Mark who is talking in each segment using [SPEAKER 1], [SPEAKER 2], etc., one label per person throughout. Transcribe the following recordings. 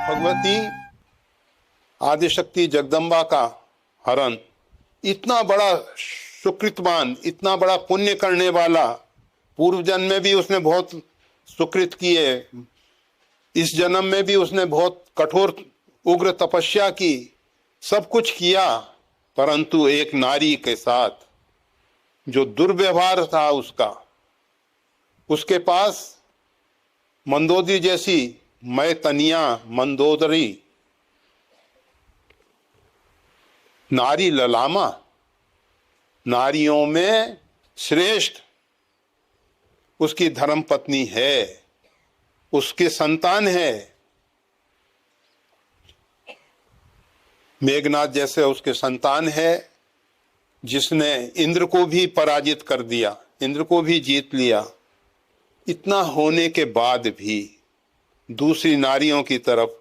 [SPEAKER 1] भगवती आदिशक्ति जगदम्बा का हरण इतना बड़ा सुकृतवान, इतना बड़ा पुण्य करने वाला, पूर्व जन्म में भी उसने बहुत सुकृत किए, इस जन्म में भी उसने बहुत कठोर उग्र तपस्या की, सब कुछ किया, परंतु एक नारी के साथ जो दुर्व्यवहार था उसके पास मंदोदरी जैसी मैं तनिया मंदोदरी नारी ललामा, नारियों में श्रेष्ठ उसकी धर्म पत्नी है, उसके संतान है। मेघनाथ जैसे उसके संतान है, जिसने इंद्र को भी पराजित कर दिया, इंद्र को भी जीत लिया। इतना होने के बाद भी दूसरी नारियों की तरफ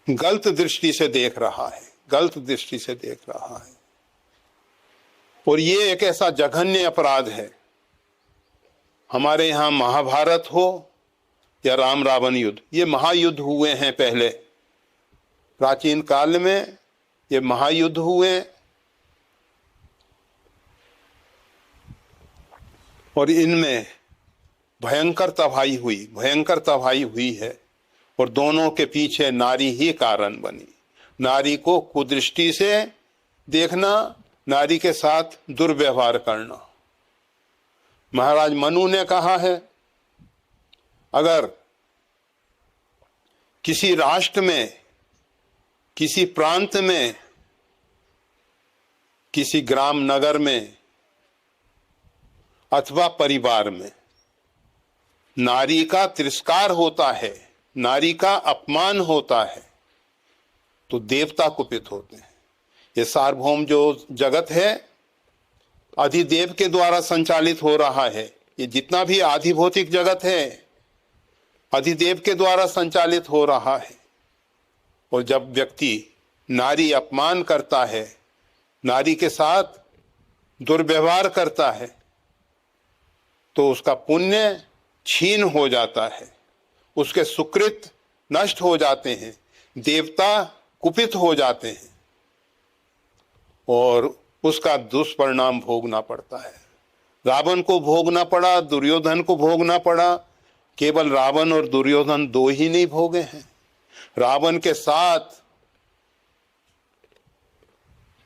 [SPEAKER 1] गलत दृष्टि से देख रहा है, गलत दृष्टि से देख रहा है। और ये एक ऐसा जघन्य अपराध है। हमारे यहाँ महाभारत हो या राम रावण युद्ध, ये महायुद्ध हुए हैं पहले, प्राचीन काल में ये महायुद्ध हुए, और इनमें भयंकर तबाही हुई है। और दोनों के पीछे नारी ही कारण बनी। नारी को कुदृष्टि से देखना, नारी के साथ दुर्व्यवहार करना। महाराज मनु ने कहा है, अगर किसी राष्ट्र में, किसी प्रांत में, किसी ग्राम नगर में अथवा परिवार में नारी का तिरस्कार होता है, नारी का अपमान होता है, तो देवता कुपित होते हैं। ये सार्वभौम जो जगत है अधिदेव के द्वारा संचालित हो रहा है। ये जितना भी आधिभौतिक जगत है अधिदेव के द्वारा संचालित हो रहा है। और जब व्यक्ति नारी अपमान करता है, नारी के साथ दुर्व्यवहार करता है, तो उसका पुण्य छीन हो जाता है, उसके सुकृत नष्ट हो जाते हैं, देवता कुपित हो जाते हैं और उसका दुष्परिणाम भोगना पड़ता है। रावण को भोगना पड़ा, दुर्योधन को भोगना पड़ा। केवल रावण और दुर्योधन दो ही नहीं भोगे हैं, रावण के साथ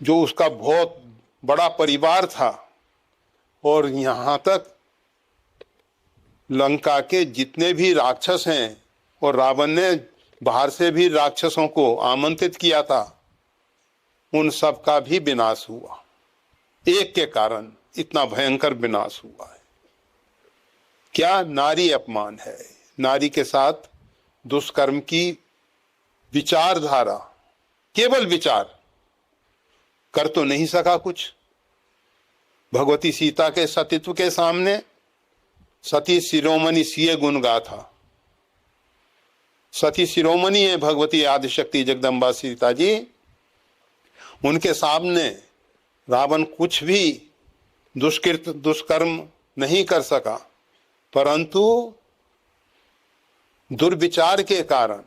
[SPEAKER 1] जो उसका बहुत बड़ा परिवार था, और यहां तक लंका के जितने भी राक्षस हैं, और रावण ने बाहर से भी राक्षसों को आमंत्रित किया था, उन सब का भी विनाश हुआ। एक के कारण इतना भयंकर विनाश हुआ है। क्या नारी अपमान है, नारी के साथ दुष्कर्म की विचारधारा, केवल विचार कर तो नहीं सका कुछ। भगवती सीता के सतीत्व के सामने सती शिरोमणि सिए गुण गाथा। सती शिरोमणि है भगवती आदिशक्ति जगदम्बा सीता जी। उनके सामने रावण कुछ भी दुष्कृत दुष्कर्म नहीं कर सका, परंतु दुर्विचार के कारण,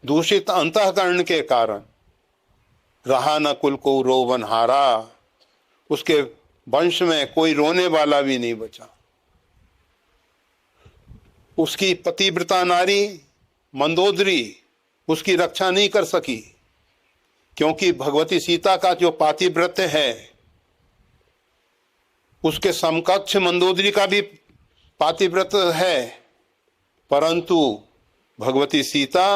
[SPEAKER 1] दूषित अंतःकरण के कारण रहा न कुल को रोवन हारा। उसके वंश में कोई रोने वाला भी नहीं बचा। उसकी पतिव्रता नारी मंदोदरी उसकी रक्षा नहीं कर सकी, क्योंकि भगवती सीता का जो पातिव्रत्य है उसके समकक्ष मंदोदरी का भी पातिव्रत्य है, परंतु भगवती सीता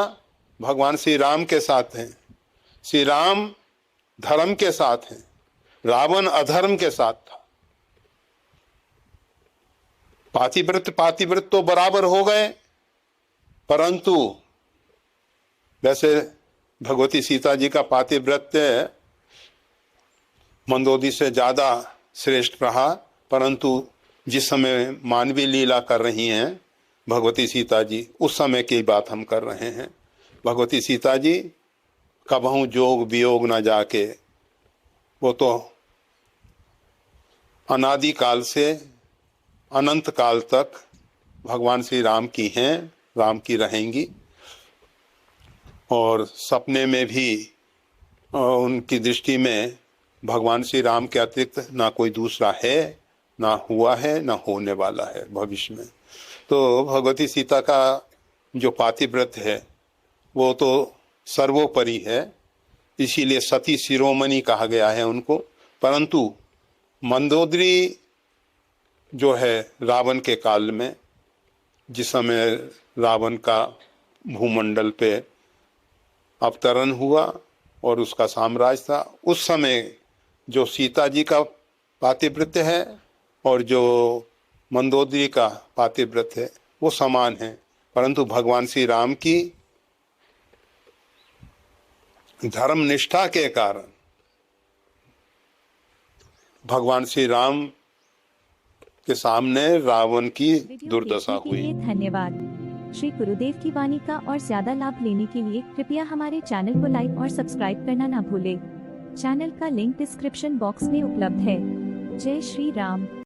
[SPEAKER 1] भगवान श्री राम के साथ हैं, श्री राम धर्म के साथ हैं, रावण अधर्म के साथ था। पातिव्रत तो बराबर हो गए, परंतु वैसे भगवती सीता जी का पातिव्रत्य मंदोदरी से ज्यादा श्रेष्ठ रहा, परंतु जिस समय मानवीय लीला कर रही हैं भगवती सीता जी, उस समय की बात हम कर रहे हैं। भगवती सीता जी कबहू जोग वियोग न जाके, वो तो अनादि काल से अनंत काल तक भगवान श्री राम की हैं, राम की रहेंगी। और सपने में भी उनकी दृष्टि में भगवान श्री राम के अतिरिक्त ना कोई दूसरा है, ना हुआ है, ना होने वाला है भविष्य में। तो भगवती सीता का जो पातिव्रत है वो तो सर्वोपरि है, इसीलिए सती शिरोमणि कहा गया है उनको। परंतु मंदोदरी जो है रावण के काल में, जिस समय रावण का भूमंडल पे अवतरण हुआ और उसका साम्राज्य था, उस समय जो सीता जी का पातिव्रत्य है और जो मंदोदरी का पातिव्रत्य है वो समान है। परंतु भगवान श्री राम की धर्म निष्ठा के कारण भगवान श्री राम के सामने रावण की दुर्दशा हुई।
[SPEAKER 2] धन्यवाद। श्री गुरुदेव की वाणी का और ज्यादा लाभ लेने के लिए कृपया हमारे चैनल को लाइक और सब्सक्राइब करना ना भूलें। चैनल का लिंक डिस्क्रिप्शन बॉक्स में उपलब्ध है। जय श्री राम।